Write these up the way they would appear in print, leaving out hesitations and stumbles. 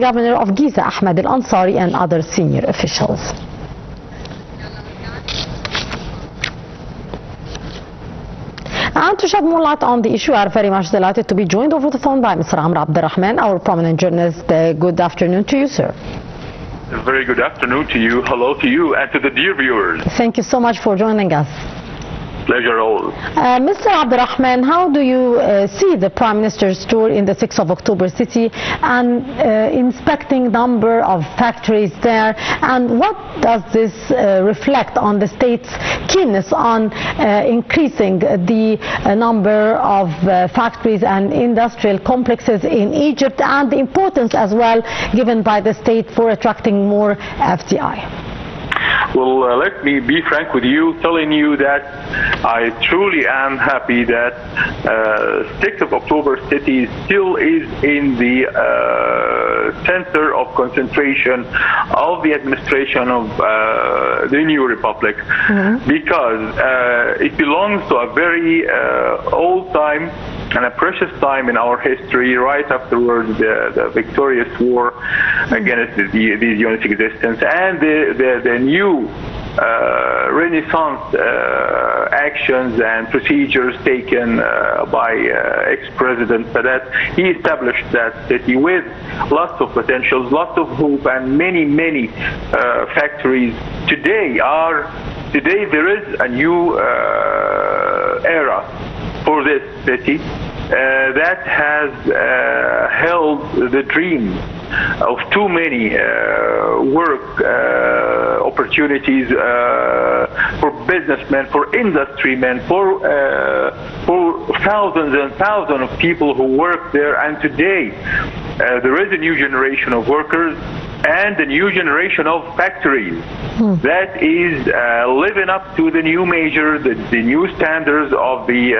Lieutenant Governor of Giza, Ahmed Al-Ansari, and other senior officials. And to shed more light on the issue, we are very much delighted to be joined over the phone by Mr. Rahman, our prominent journalist. Good afternoon to you, sir. A very good afternoon to you. Hello to you and to the dear viewers. Thank you so much for joining us. Pleasure all. Mr. Rahman, how do you see the Prime Minister's tour in the 6th of October city and inspecting number of factories there, and what does this reflect on the state's keenness on increasing the number of factories and industrial complexes in Egypt, and the importance as well given by the state for attracting more FDI? Well, let me be frank with you, telling you that I truly am happy that 6th of October city still is in the center of concentration of the administration of the new republic, because it belongs to a very old time and a precious time in our history, right afterwards the victorious war against the unit existence, and the new Renaissance actions and procedures taken by ex-President Sadat. He established that city with lots of potentials, lots of hope, and many factories. Today there is a new era for this city that has held the dream of too many work opportunities for businessmen, for industrymen, for thousands and thousands of people who work there. And today there is a new generation of workers and a new generation of factories that is living up to the new measure, the new standards of the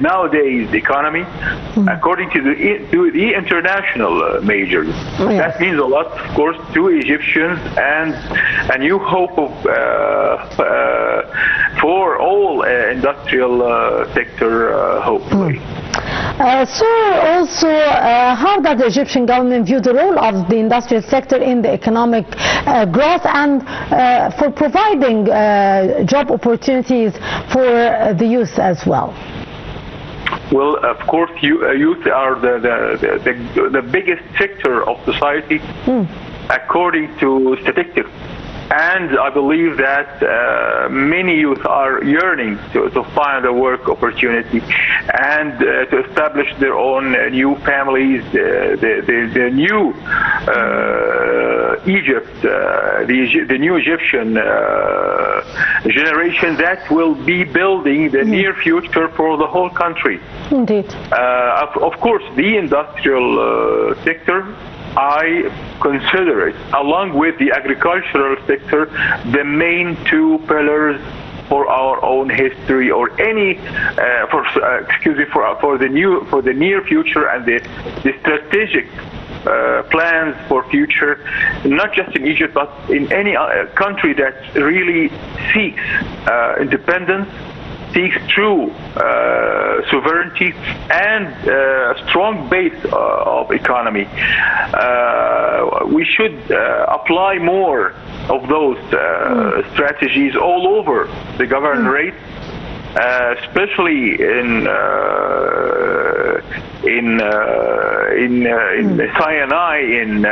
nowadays economy, according to the international measures. Yes. That means a lot, of course, to Egyptians, and a new hope of for all industrial sector, hopefully. Sir, also, how does the Egyptian government view the role of the industrial sector in the economic growth and for providing job opportunities for the youth as well? Well, of course, youth are the biggest sector of society, according to statistics. And I believe that many youth are yearning to find a work opportunity and to establish their own new families, the new Egypt, the new Egyptian generation that will be building the near future for the whole country. Indeed. Of course, the industrial sector, I consider it, along with the agricultural sector, the main two pillars for our own history, or any for the near future, and the strategic plans for future, not just in Egypt but in any country that really seeks independence, seeks true sovereignty and a strong base of economy. We should apply more of those strategies all over the governorate, especially in Sinai, in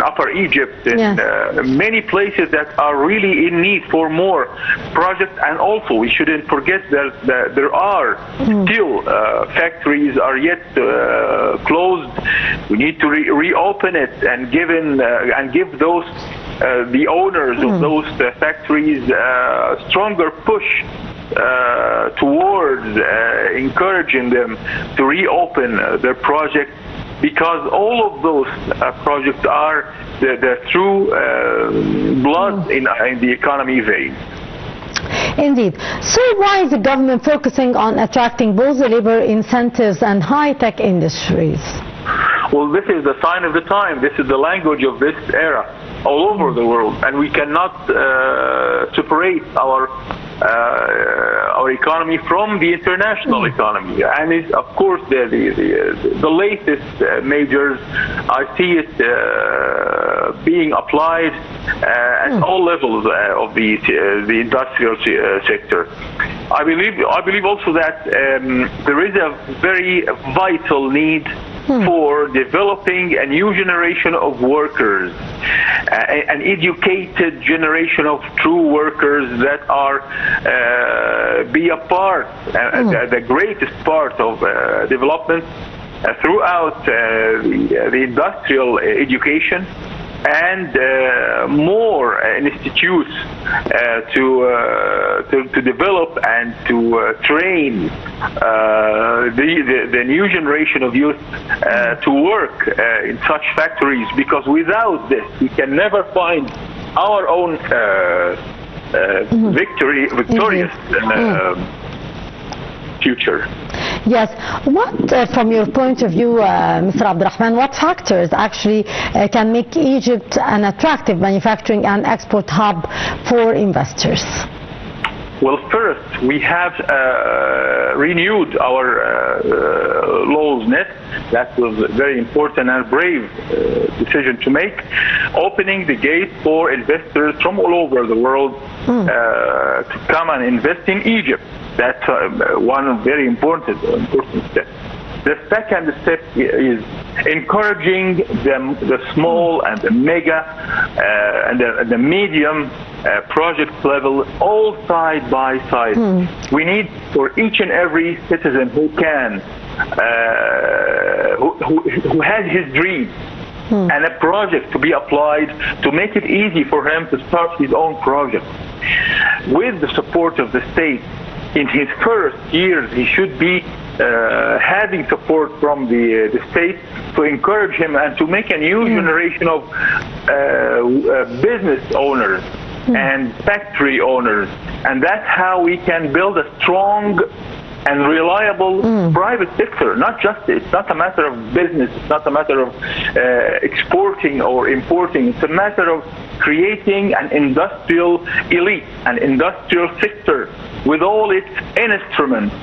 Upper Egypt, in many places that are really in need for more projects. And also, we shouldn't forget that there are still factories are yet closed. We need to reopen it and give those the owners of those factories stronger push towards encouraging them to reopen their projects, because all of those projects are the true blood in the economy vein. Indeed. So why is the government focusing on attracting both the labor incentives and high-tech industries? Well, this is the sign of the time. This is the language of this era all over the world, and we cannot separate our our economy from the international economy. And it's, of course, the latest measures, I see it being applied at all levels of the industrial sector. I believe also that there is a very vital need for developing a new generation of workers, an educated generation of true workers that are be a part, the greatest part of development throughout the industrial education, and more institutes to develop and to train the new generation of youth to work in such factories, because without this we can never find our own victorious future. Yes. What, from your point of view, Mr. Abdel, what factors actually can make Egypt an attractive manufacturing and export hub for investors? Well, first, we have renewed our laws net. That was a very important and brave decision to make, opening the gate for investors from all over the world to come and invest in Egypt. That's one very important step. The second step is encouraging the small and the mega and the medium project level, all side by side. We need for each and every citizen who can, who has his dream and a project to be applied, to make it easy for him to start his own project. With the support of the state, in his first years, he should be having support from the state to encourage him and to make a new generation of business owners and factory owners. And that's how we can build a strong and reliable private sector. It's not a matter of business, it's not a matter of exporting or importing, it's a matter of creating an industrial elite, an industrial sector with all its instruments,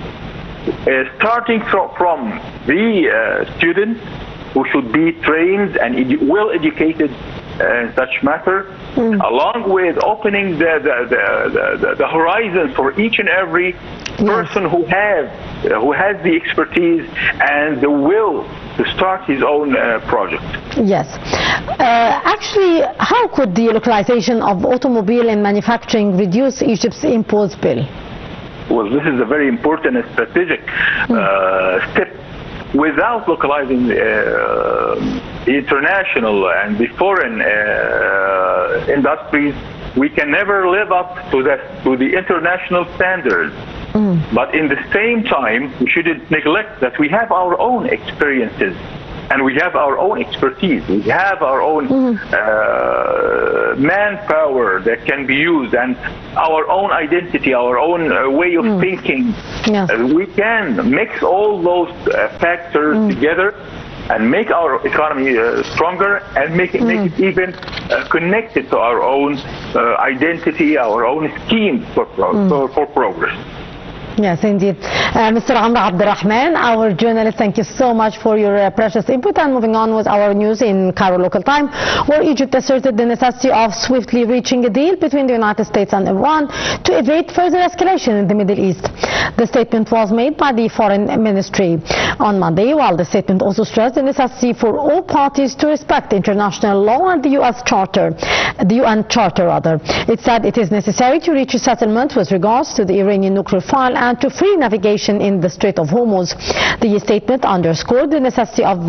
starting from the students, who should be trained and well educated in such matter, along with opening the horizons for each and every person who has the expertise and the will to start his own project. Yes. Actually, how could the localization of automobile and manufacturing reduce Egypt's imports bill? Well, this is a very important and strategic step. Without localizing the international and the foreign industries, we can never live up to the international standards. But in the same time, we shouldn't neglect that we have our own experiences and we have our own expertise. We have our own manpower that can be used, and our own identity, our own way of thinking. We can mix all those factors together and make our economy stronger and make it even connected to our own identity, our own scheme for progress. Yes, indeed. Mr. Abdel, our journalist, thank you so much for your precious input. And moving on with our news in Cairo local time, where Egypt asserted the necessity of swiftly reaching a deal between the United States and Iran to evade further escalation in the Middle East. The statement was made by the Foreign Ministry on Monday, while the statement also stressed the necessity for all parties to respect international law and the UN Charter. It said it is necessary to reach a settlement with regards to the Iranian nuclear file and to free navigation in the Strait of Hormuz. The statement underscored the necessity of